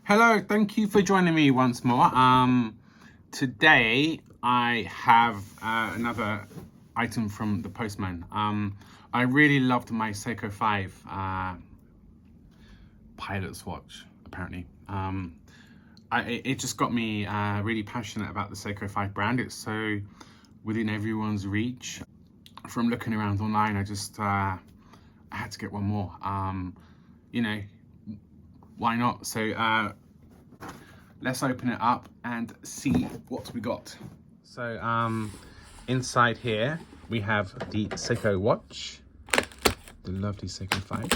Hello, thank you for joining me once more. Today I have another item from the postman. I really loved my Seiko 5 pilot's watch, apparently. It just got me really passionate about the Seiko 5 brand. It's so within everyone's reach. From looking around online, I had to get one more. You know, why not? So let's open it up and see what we got. So inside here we have the Seiko watch, the lovely Seiko 5.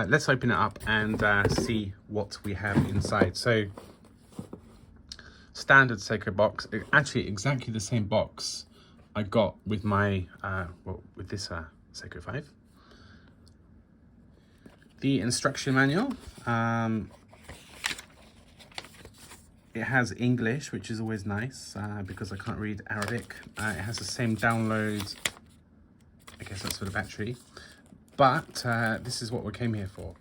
Let's open it up and see what we have inside. So standard Seiko box, actually exactly the same box I got with my with this Seiko 5. The instruction manual, it has English, which is always nice because I can't read Arabic. It has the same download, I guess that's for the battery, but this is what we came here for.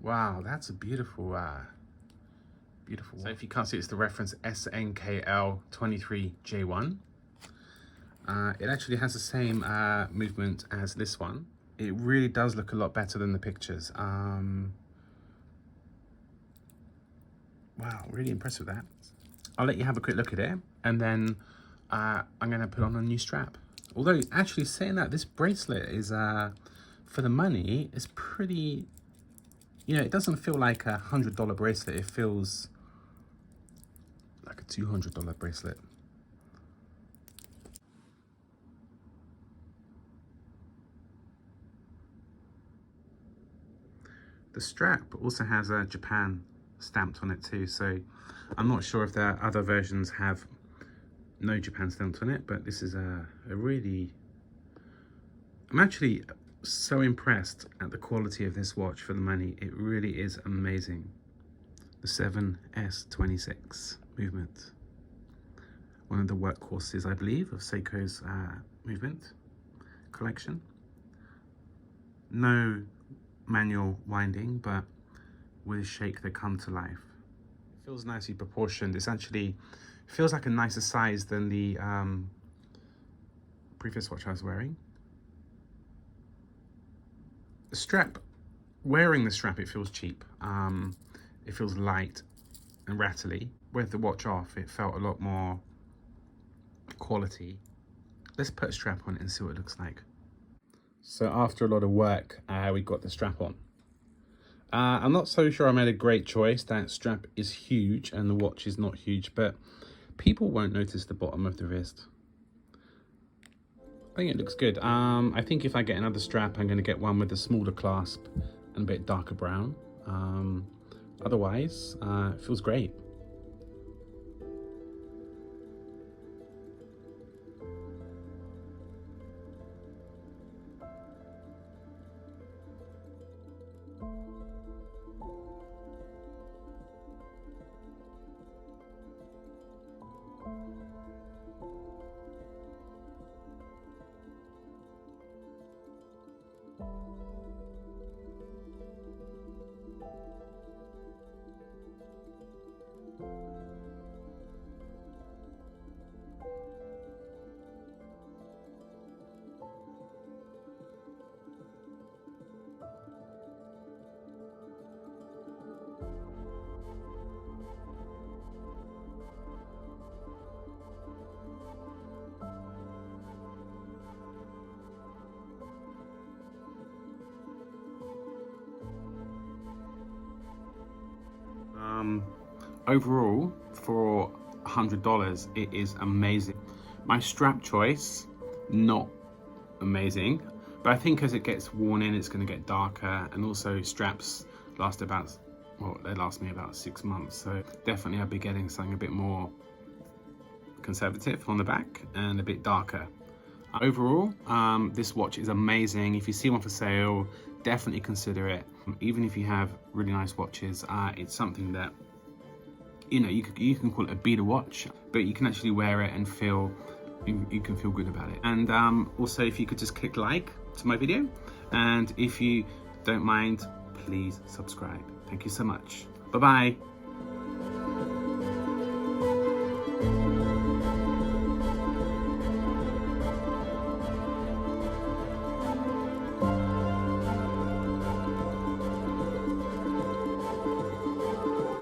Wow, that's a beautiful, beautiful. So if you can't see, it's the reference SNKL23J1. It actually has the same movement as this one. It really does look a lot better than the pictures. Wow, really impressed with that. I'll let you have a quick look at it, and then I'm gonna put on a new strap. Although, actually saying that, this bracelet is, for the money, is pretty, you know, it doesn't feel like a $100 bracelet. It feels like a $200 bracelet. The strap also has a Japan stamped on it too, so I'm not sure if their other versions have no Japan stamped on it, but this is a really... I'm actually so impressed at the quality of this watch for the money. It really is amazing. The 7S26 movement. One of the workhorses, I believe, of Seiko's movement collection. No manual winding, but with a shake they come to life. It feels nicely proportioned. It's actually feels like a nicer size than the previous watch I was wearing. The strap, wearing the strap, it feels cheap. It feels light and rattly. With the watch off, it felt a lot more quality. Let's put a strap on it and see what it looks like. So after a lot of work, we got the strap on. I'm not so sure I made a great choice. That strap is huge and the watch is not huge, but people won't notice the bottom of the wrist. I think it looks good. I think if I get another strap, I'm going to get one with a smaller clasp and a bit darker brown. Otherwise, it feels great. Overall, for $100, it is amazing. My strap choice, not amazing, but I think as it gets worn in, it's going to get darker, and also straps last about, well, they last me about 6 months, so definitely I'll be getting something a bit more conservative on the back and a bit darker. Overall, this watch is amazing. If you see one for sale, definitely consider it. Even if you have really nice watches, it's something that, you know, you can call it a beater watch, but you can actually wear it and feel you can feel good about it. And also, if you could just click like to my video, and if you don't mind, please subscribe. Thank you so much. Bye bye.